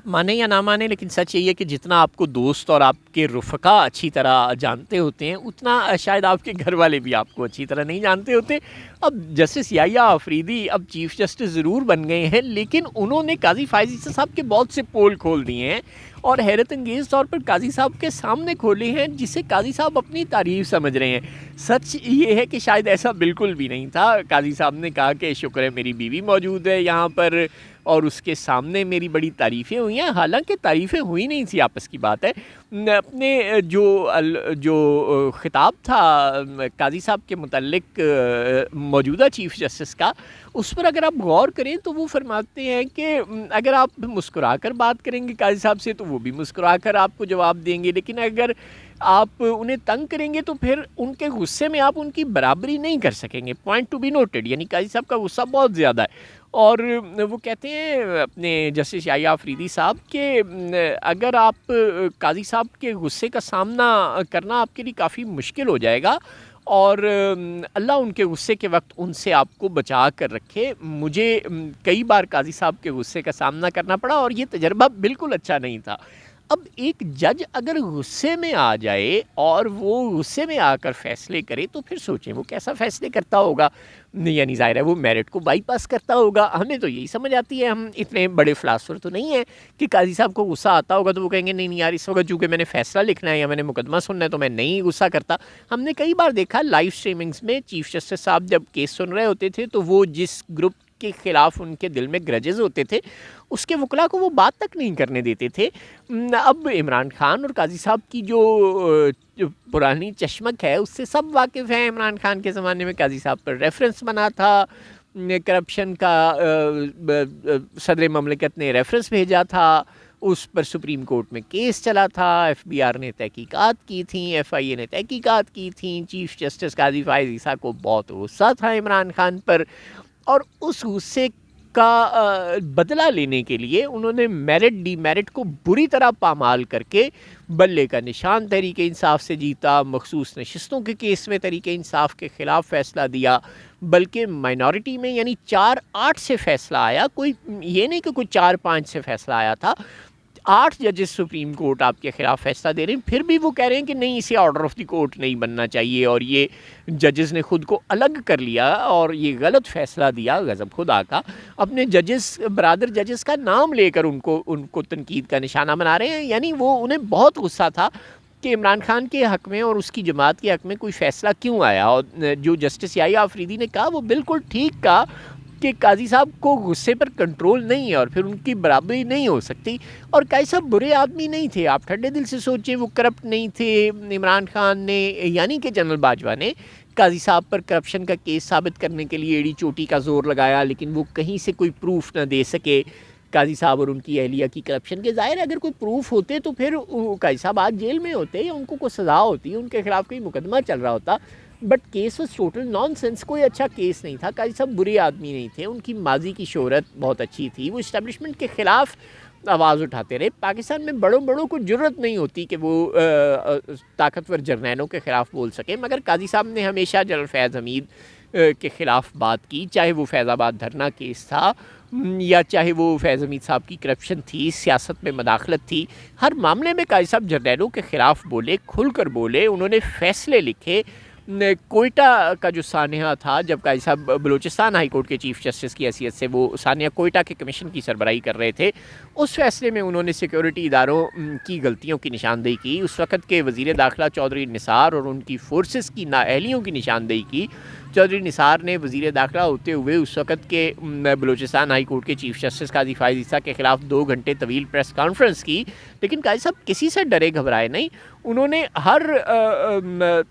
مانے یا نہ مانے لیکن سچ یہی ہے کہ جتنا آپ کو دوست اور آپ کے رفقا اچھی طرح جانتے ہوتے ہیں اتنا شاید آپ کے گھر والے بھی آپ کو اچھی طرح نہیں جانتے ہوتے۔ اب جسٹس یحییٰ آفریدی اب چیف جسٹس ضرور بن گئے ہیں لیکن انہوں نے قاضی فائز عیسیٰ صاحب کے بہت سے پول کھول دیے ہیں اور حیرت انگیز طور پر قاضی صاحب کے سامنے کھولے ہیں جسے قاضی صاحب اپنی تعریف سمجھ رہے ہیں۔ سچ یہ ہے کہ شاید ایسا بالکل بھی نہیں تھا۔ قاضی صاحب نے کہا کہ شکر ہے میری بیوی موجود ہے یہاں پر اور اس کے سامنے میری بڑی تعریفیں ہوئی ہیں، حالانکہ تعریفیں ہوئی نہیں تھی، آپس کی بات ہے۔ اپنے جو خطاب تھا قاضی صاحب کے متعلق موجودہ چیف جسٹس کا، اس پر اگر آپ غور کریں تو وہ فرماتے ہیں کہ اگر آپ مسکرا کر بات کریں گے قاضی صاحب سے تو وہ بھی مسکرا کر آپ کو جواب دیں گے، لیکن اگر آپ انہیں تنگ کریں گے تو پھر ان کے غصے میں آپ ان کی برابری نہیں کر سکیں گے۔ پوائنٹ ٹو بی نوٹڈ، یعنی قاضی صاحب کا غصہ بہت زیادہ ہے۔ اور وہ کہتے ہیں اپنے جسٹس یحییٰ آفریدی صاحب کہ اگر آپ قاضی صاحب کے غصے کا سامنا کرنا آپ کے لیے کافی مشکل ہو جائے گا اور اللہ ان کے غصے کے وقت ان سے آپ کو بچا کر رکھے۔ مجھے کئی بار قاضی صاحب کے غصے کا سامنا کرنا پڑا اور یہ تجربہ بالکل اچھا نہیں تھا۔ اب ایک جج اگر غصے میں آ جائے اور وہ غصے میں آ کر فیصلے کرے تو پھر سوچیں وہ کیسا فیصلے کرتا ہوگا، یعنی ظاہر ہے وہ میرٹ کو بائی پاس کرتا ہوگا۔ ہمیں تو یہی سمجھ آتی ہے، ہم اتنے بڑے فلاسفر تو نہیں ہیں کہ قاضی صاحب کو غصہ آتا ہوگا تو وہ کہیں گے نہیں یار اس وقت چونکہ میں نے فیصلہ لکھنا ہے یا میں نے مقدمہ سننا ہے تو میں نہیں غصہ کرتا۔ ہم نے کئی بار دیکھا لائیو اسٹریمنگز میں چیف جسٹس صاحب جب کیس سن رہے ہوتے تھے تو وہ جس گروپ کے خلاف ان کے دل میں گرجز ہوتے تھے اس کے وکلا کو وہ بات تک نہیں کرنے دیتے تھے۔ اب عمران خان اور قاضی صاحب کی جو پرانی چشمک ہے اس سے سب واقف ہیں۔ عمران خان کے زمانے میں قاضی صاحب پر ریفرنس بنا تھا، کرپشن کا صدر مملکت نے ریفرنس بھیجا تھا، اس پر سپریم کورٹ میں کیس چلا تھا، ایف بی آر نے تحقیقات کی تھیں، ایف آئی اے نے تحقیقات کی تھیں۔ چیف جسٹس قاضی فائز عیسیٰ کو بہت غصہ تھا عمران خان پر اور اس غصے کا بدلہ لینے کے لیے انہوں نے میرٹ ڈی میرٹ کو بری طرح پامال کر کے بلے کا نشان تحریک انصاف سے جیتا، مخصوص نشستوں کے کیس میں تحریک انصاف کے خلاف فیصلہ دیا، بلکہ مائنورٹی میں یعنی 4-8 سے فیصلہ آیا، کوئی یہ نہیں کہ کوئی 4-5 سے فیصلہ آیا تھا۔ 8 ججز سپریم کورٹ آپ کے خلاف فیصلہ دے رہے ہیں، پھر بھی وہ کہہ رہے ہیں کہ نہیں اسے آرڈر آف دی کورٹ نہیں بننا چاہیے اور یہ ججز نے خود کو الگ کر لیا اور یہ غلط فیصلہ دیا۔ غضب خدا کا، اپنے ججز برادر ججز کا نام لے کر ان کو تنقید کا نشانہ بنا رہے ہیں، یعنی وہ انہیں بہت غصہ تھا کہ عمران خان کے حق میں اور اس کی جماعت کے حق میں کوئی فیصلہ کیوں آیا۔ اور جو جسٹس یحییٰ آفریدی نے کہا وہ بالکل ٹھیک کہا کہ قاضی صاحب کو غصے پر کنٹرول نہیں ہے اور پھر ان کی برابری نہیں ہو سکتی۔ اور قاضی صاحب برے آدمی نہیں تھے، آپ ٹھنڈے دل سے سوچیں، وہ کرپٹ نہیں تھے۔ عمران خان نے یعنی کہ جنرل باجوہ نے قاضی صاحب پر کرپشن کا کیس ثابت کرنے کے لیے ایڑی چوٹی کا زور لگایا لیکن وہ کہیں سے کوئی پروف نہ دے سکے قاضی صاحب اور ان کی اہلیہ کی کرپشن کے۔ ظاہر ہے اگر کوئی پروف ہوتے تو پھر قاضی صاحب آج جیل میں ہوتے یا ان کو کوئی سزا ہوتی، ان کے خلاف کوئی مقدمہ چل رہا ہوتا، but case was total naan sense, کوئی اچھا کیس نہیں تھا۔ قاضی صاحب برے آدمی نہیں تھے، ان کی ماضی کی شہرت بہت اچھی تھی، وہ اسٹیبلشمنٹ کے خلاف آواز اٹھاتے رہے۔ پاکستان میں بڑوں کو جرت نہیں ہوتی کہ وہ طاقتور جرنیلوں کے خلاف بول سکیں، مگر قاضی صاحب نے ہمیشہ جنرل فیض حمید کے خلاف بات کی، چاہے وہ فیض آباد دھرنا کیس تھا یا چاہے وہ فیض حمید صاحب کی کرپشن تھی، سیاست میں مداخلت تھی، ہر معاملے میں قاضی صاحب جرنیلوں کے خلاف بولے، کھل کر بولے، انہوں نے فیصلے لکھے۔ کوئٹہ کا جو سانحہ تھا جب قاضی صاحب بلوچستان ہائی کورٹ کے چیف جسٹس کی حیثیت سے وہ سانحہ کوئٹہ کے کمیشن کی سربراہی کر رہے تھے، اس فیصلے میں انہوں نے سیکیورٹی اداروں کی غلطیوں کی نشاندہی کی، اس وقت کے وزیر داخلہ چودھری نثار اور ان کی فورسز کی نااہلیوں کی نشاندہی کی۔ چودھری نثار نے وزیر داخلہ ہوتے ہوئے اس وقت کے بلوچستان ہائی کورٹ کے چیف جسٹس قاضی فائز عیسیٰ کے خلاف 2 گھنٹے طویل پریس کانفرنس کی، لیکن قاضی صاحب کسی سے ڈرے گھبرائے نہیں، انہوں نے ہر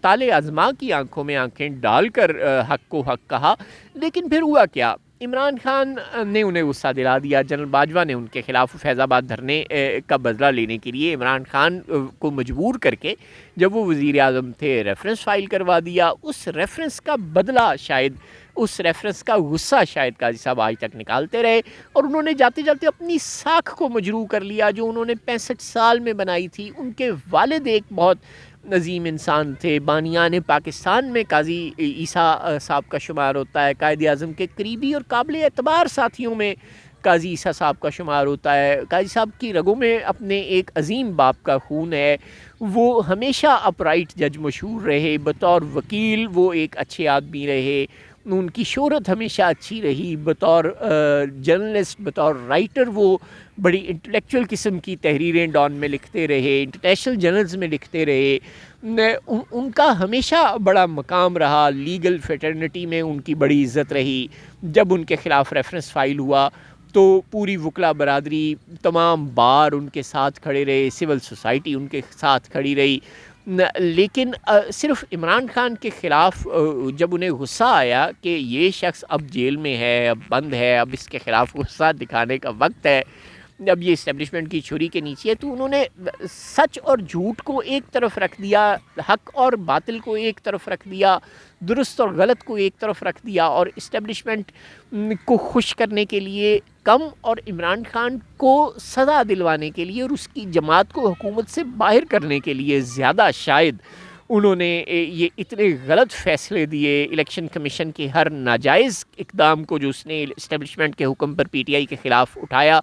طالع ازما کی آنکھوں میں آنکھیں ڈال کر حق کو حق کہا۔ لیکن پھر ہوا کیا، عمران خان نے انہیں غصہ دلا دیا، جنرل باجوہ نے ان کے خلاف فیض آباد دھرنے کا بدلہ لینے کے لیے عمران خان کو مجبور کر کے جب وہ وزیر اعظم تھے ریفرنس فائل کروا دیا۔ اس ریفرنس کا بدلہ شاید، اس ریفرنس کا غصہ شاید قاضی صاحب آج تک نکالتے رہے اور انہوں نے جاتے جاتے اپنی ساکھ کو مجروح کر لیا جو انہوں نے 65 سال میں بنائی تھی۔ ان کے والد ایک بہت عظیم انسان تھے، بانیان پاکستان میں قاضی عیسیٰ صاحب کا شمار ہوتا ہے، قائد اعظم کے قریبی اور قابل اعتبار ساتھیوں میں قاضی عیسیٰ صاحب کا شمار ہوتا ہے. قاضی صاحب کی رگوں میں اپنے ایک عظیم باپ کا خون ہے. وہ ہمیشہ اپرائٹ جج مشہور رہے, بطور وکیل وہ ایک اچھے آدمی رہے, ان کی شہرت ہمیشہ اچھی رہی. بطور جرنلسٹ, بطور رائٹر وہ بڑی انٹلیکچوئل قسم کی تحریریں ڈان میں لکھتے رہے, انٹرنیشنل جرنلز میں لکھتے رہے. ان کا ہمیشہ بڑا مقام رہا, لیگل فیٹرنٹی میں ان کی بڑی عزت رہی. جب ان کے خلاف ریفرنس فائل ہوا تو پوری وکلا برادری, تمام بار ان کے ساتھ کھڑے رہے, سول سوسائٹی ان کے ساتھ کھڑی رہی. لیکن صرف عمران خان کے خلاف جب انہیں غصہ آیا کہ یہ شخص اب جیل میں ہے, اب بند ہے, اب اس کے خلاف غصہ دکھانے کا وقت ہے, اب یہ اسٹیبلشمنٹ کی چھری کے نیچے ہے, تو انہوں نے سچ اور جھوٹ کو ایک طرف رکھ دیا, حق اور باطل کو ایک طرف رکھ دیا, درست اور غلط کو ایک طرف رکھ دیا, اور اسٹیبلشمنٹ کو خوش کرنے کے لیے کم اور عمران خان کو سزا دلوانے کے لیے اور اس کی جماعت کو حکومت سے باہر کرنے کے لیے زیادہ شاید انہوں نے یہ اتنے غلط فیصلے دیے. الیکشن کمیشن کے ہر ناجائز اقدام کو جو اس نے اسٹیبلشمنٹ کے حکم پر پی ٹی آئی کے خلاف اٹھایا,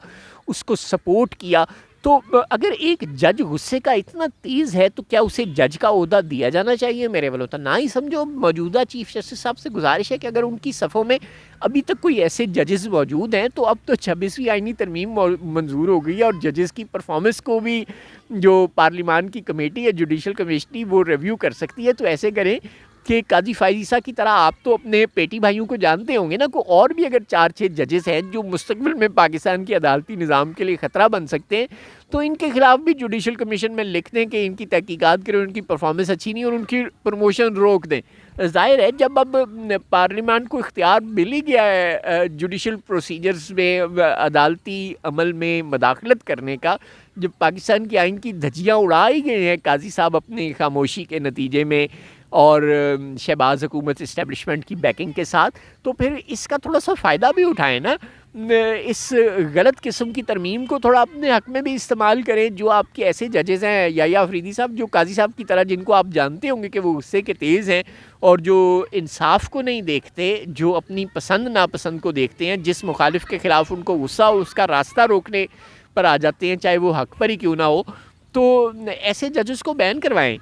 اس کو سپورٹ کیا. تو اگر ایک جج غصے کا اتنا تیز ہے تو کیا اسے جج کا عہدہ دیا جانا چاہیے؟ میرے والوں تو نہ ہی سمجھو. موجودہ چیف جسٹس صاحب سے گزارش ہے کہ اگر ان کی صفوں میں ابھی تک کوئی ایسے ججز موجود ہیں, تو اب تو 26ویں آئینی ترمیم منظور ہو گئی ہے, اور ججز کی پرفارمنس کو بھی جو پارلیمان کی کمیٹی ہے جوڈیشل کمیشنی وہ ریویو کر سکتی ہے. تو ایسے کریں کہ قاضی فائز عیسیٰ کی طرح آپ تو اپنے پیٹی بھائیوں کو جانتے ہوں گے نا, کو اور بھی اگر 4-6 ججز ہیں جو مستقبل میں پاکستان کی عدالتی نظام کے لیے خطرہ بن سکتے ہیں, تو ان کے خلاف بھی جوڈیشل کمیشن میں لکھ دیں کہ ان کی تحقیقات کریں, ان کی پرفارمنس اچھی نہیں اور ان کی پروموشن روک دیں. ظاہر ہے جب اب پارلیمان کو اختیار مل ہی گیا ہے جوڈیشل پروسیجرز میں, عدالتی عمل میں مداخلت کرنے کا, جب پاکستان کی آئین کی دھجیاں اڑا ہی گئے ہیں قاضی صاحب اپنی خاموشی کے نتیجے میں اور شہباز حکومت اسٹیبلشمنٹ کی بیکنگ کے ساتھ, تو پھر اس کا تھوڑا سا فائدہ بھی اٹھائیں نا. اس غلط قسم کی ترمیم کو تھوڑا اپنے حق میں بھی استعمال کریں. جو آپ کے ایسے ججز ہیں, یحییٰ افریدی صاحب, جو قاضی صاحب کی طرح, جن کو آپ جانتے ہوں گے کہ وہ غصے کے تیز ہیں اور جو انصاف کو نہیں دیکھتے, جو اپنی پسند ناپسند کو دیکھتے ہیں, جس مخالف کے خلاف ان کو غصہ ہو اس کا راستہ روکنے پر آ جاتے ہیں, چاہے وہ حق پر ہی کیوں نہ ہو, تو ایسے ججز کو بین کروائیں.